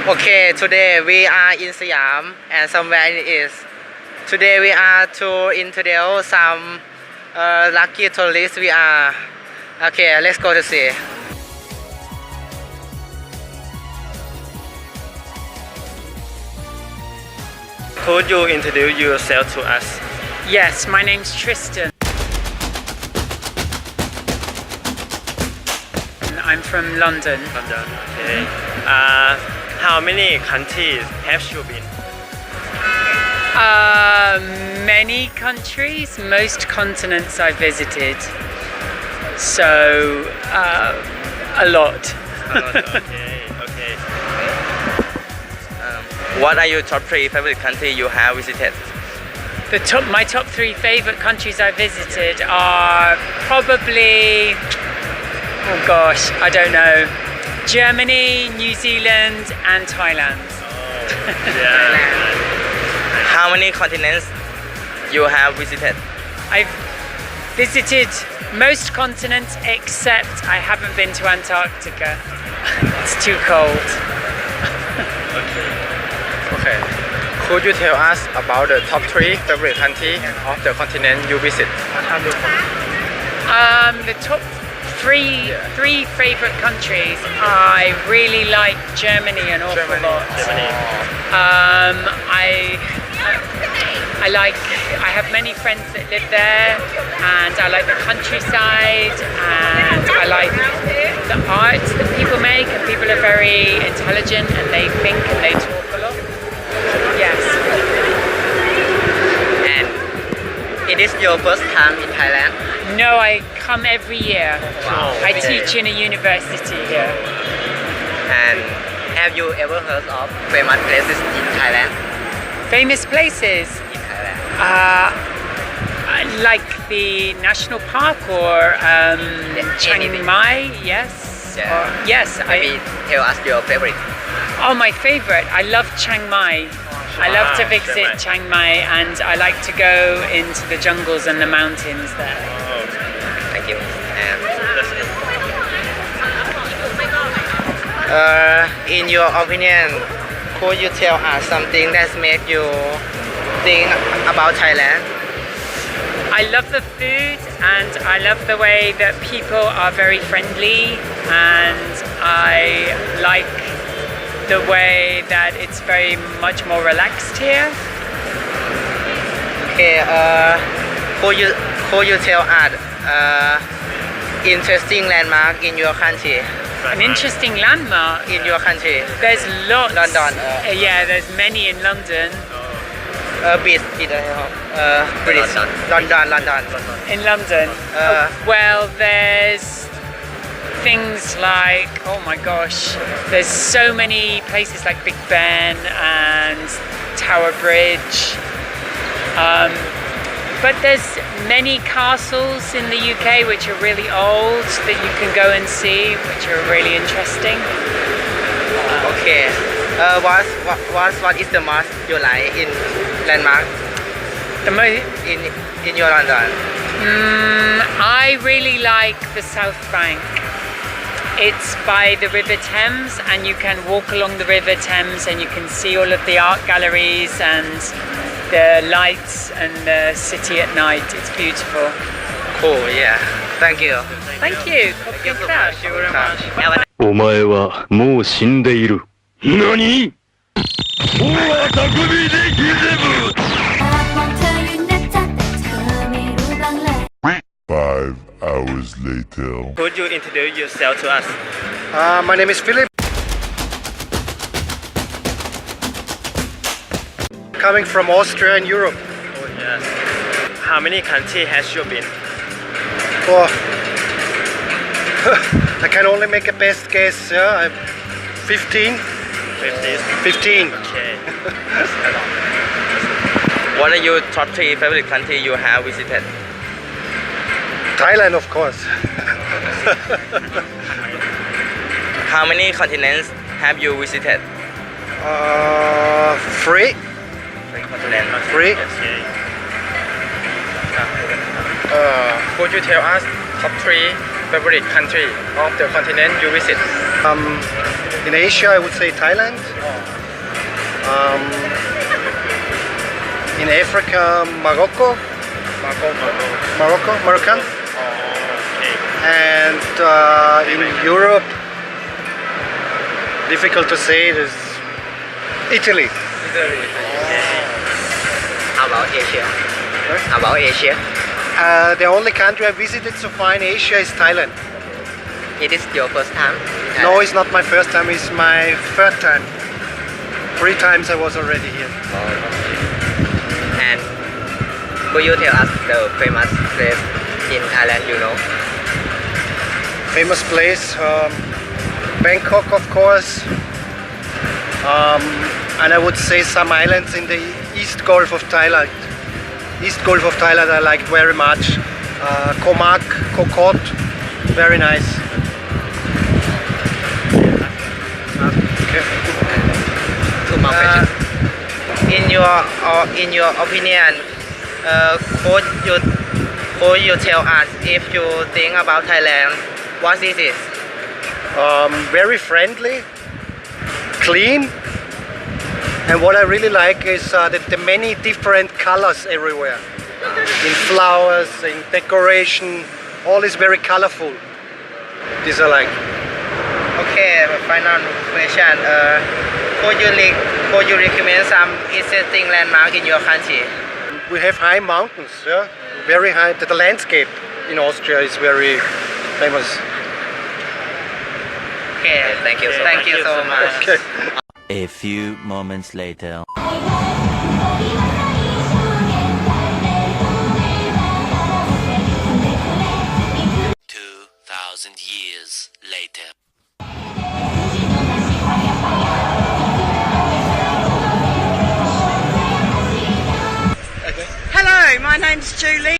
Okay, today we are in Siam and somewhere it is. Today we are to introduce some lucky tourists we are. Okay, let's go to see. Could you introduce yourself to us? Yes, my name's Tristan. I'm from London. London, okay. How many countries have you been? Many countries, most continents I visited. So, a lot. Okay. What are your top 3 favorite countries you have visited? My top 3 favorite countries I visited are probably, oh gosh, I don't know, Germany, New Zealand and Thailand. How many continents you have visited? I've visited most continents except I haven't been to Antarctica. It's too cold. Okay. Could you tell us about the top 3 favorite countries of the continent you visit? The top three favorite countries. I really like Germany an awful lot. I have many friends that live there, and I like the countryside, and I like the art that people make, and people are very intelligent and they think and they talk a lot. Yes. And it is your first time in Thailand? No, I come every year. Wow. I teach in a university here. And have you ever heard of famous places in Thailand? Famous places? In Thailand. Like the national park or Chiang Mai, yes. Yeah. Yes. Maybe tell us your favorite. Oh, my favorite. I love Chiang Mai. I love to visit Chiang Mai, and I like to go into the jungles and the mountains there. Thank you. In your opinion, could you tell us something that made you think about Thailand? I love the food, and I love the way that people are very friendly, and I like the way that it's very much more relaxed here. Okay, could you tell us interesting landmark in your country? An interesting landmark In your country? There's lots. London. Yeah, there's many in London. Beach in British. London. In London. Well, there's things like, oh my gosh, there's so many places like Big Ben and Tower Bridge. But there's many castles in the UK which are really old that you can go and see, which are really interesting. Okay. What is the most you like in landmark in your London? I really like the South Bank. It's by the River Thames, and you can walk along the River Thames and you can see all of the art galleries and the lights and the city at night. It's beautiful. Cool, yeah. Thank you. Thank you. Thank you very much. Have a お前はもう死んでいる。何？大は匠でギゼブ。5 hours later. Could you introduce yourself to us? My name is Philip. Coming from Austria and Europe. Oh, yes. How many countries has you been? Oh, I can only make a best guess. I'm 15. 15. Okay. What are your top 3 favorite countries you have visited? Thailand, of course. How many continents have you visited? 3. 3 continents. 3. Could you tell us top 3 favorite country of the continent you visit? In Asia, I would say Thailand. In Africa, Morocco. Moroccan. And in Europe, difficult to say, it is Italy. How about Asia? How about Asia? The only country I visited so far in Asia is Thailand. It is your first time? No, it's not my first time, it's my third time. 3 times I was already here. And could you tell us the famous place in Thailand you know? Famous place, Bangkok of course. And I would say some islands in the East Gulf of Thailand. East Gulf of Thailand I liked very much. Komak, Kokot, very nice. Okay. Two more questions. In your opinion, could you tell us if you think about Thailand, what is it? Very friendly, clean, and what I really like is the many different colors everywhere. In flowers, in decoration, all is very colorful. This I like. Okay, final question. Could you recommend some interesting landmark in your country? We have high mountains, yeah? Very high. The landscape in Austria is very famous. Okay, thank you so much. Okay. A few moments later. 2,000 years later. Hello, my name's Julie.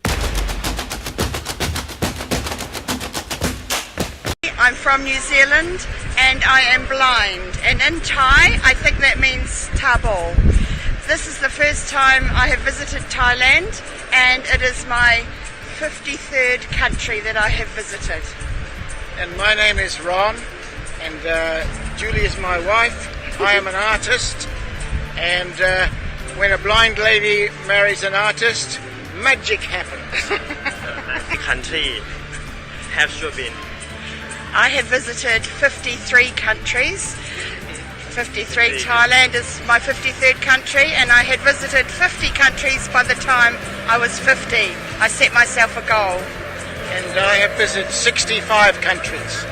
I'm from New Zealand and I am blind. And in Thai, I think that means Tabor. This is the first time I have visited Thailand and it is my 53rd country that I have visited. And my name is Ron, and Julie is my wife. I am an artist, and when a blind lady marries an artist, magic happens. Country have you been? I have visited 53 countries. 53. Thailand is my 53rd country, and I had visited 50 countries by the time I was 50. I set myself a goal. And I have visited 65 countries.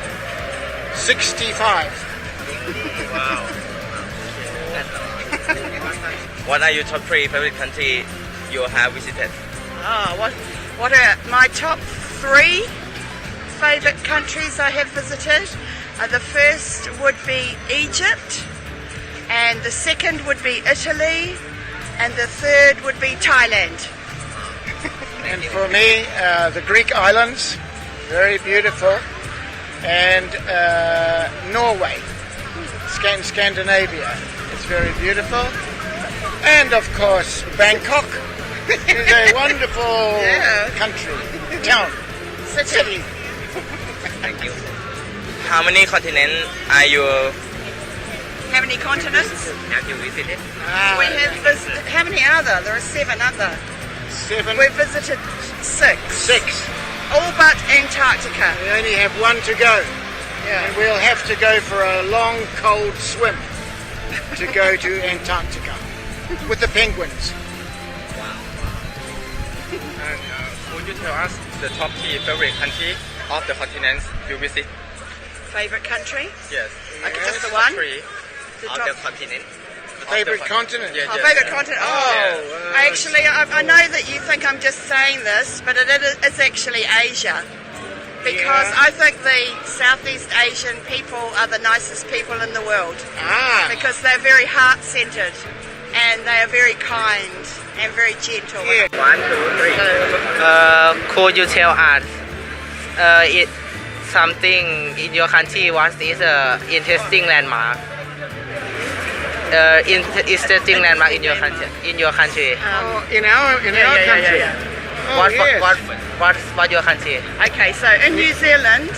65. Wow. What are your top 3 favorite country you have visited? What are my top 3 favourite countries I have visited? The first would be Egypt, and the second would be Italy, and the third would be Thailand. And for me, the Greek islands, very beautiful, and Norway, Scandinavia, it's very beautiful. And of course, Bangkok is a wonderful country, town, city. Thank you. How many continents are you How many continents? have you visited? We have visited, how many are there? There are 7, aren't there? 7, We've visited 6. 6. All but Antarctica. We only have 1 to go. And we'll have to go for a long, cold swim to go to Antarctica with the penguins. And could you tell us the top 3 favorite country of the continents you visit? Favourite country? Yes. Okay, just the one? 3 The of top- the continent. Favorite continent? Yeah, My yes. favourite continent? Actually, I know that you think I'm just saying this, but it's actually Asia. Because I think the Southeast Asian people are the nicest people in the world. Because they're very heart-centred and they are very kind and very gentle. 1, 2, 3. Could you tell us something in your country? What is interesting landmark? Interesting landmark in your country. In our country. Oh, yes. What your country? Okay, so in New Zealand,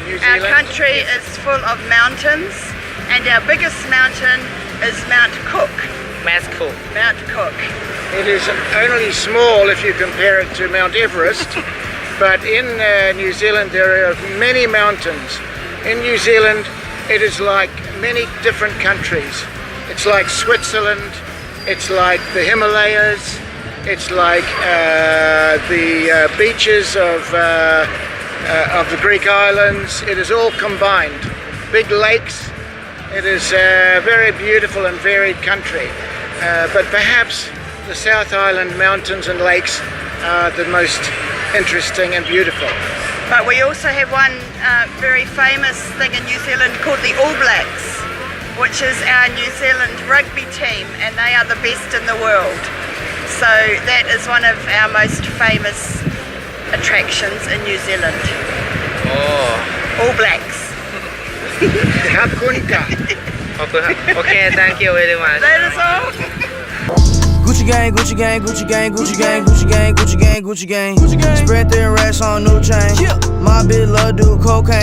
New our Zealand, country is full of mountains, and our biggest mountain is Mount Cook. Mass cool. Mount Cook. It is only small if you compare it to Mount Everest, but in New Zealand there are many mountains. In New Zealand it is like many different countries. It's like Switzerland, it's like the Himalayas, it's like the beaches of the Greek islands. It is all combined. Big lakes. It is a very beautiful and varied country. But perhaps the South Island mountains and lakes are the most interesting and beautiful. But we also have one very famous thing in New Zealand called the All Blacks, which is our New Zealand rugby team, and they are the best in the world. So that is one of our most famous attractions in New Zealand. Oh. All Blacks. Hakunka. Okay, thank you very much. That is all. Gucci gang, Gucci gang, Gucci gang, Gucci gang, Gucci gang, Gucci gang, Gucci gang. Spread their racks on new chain. My bitch love do cocaine.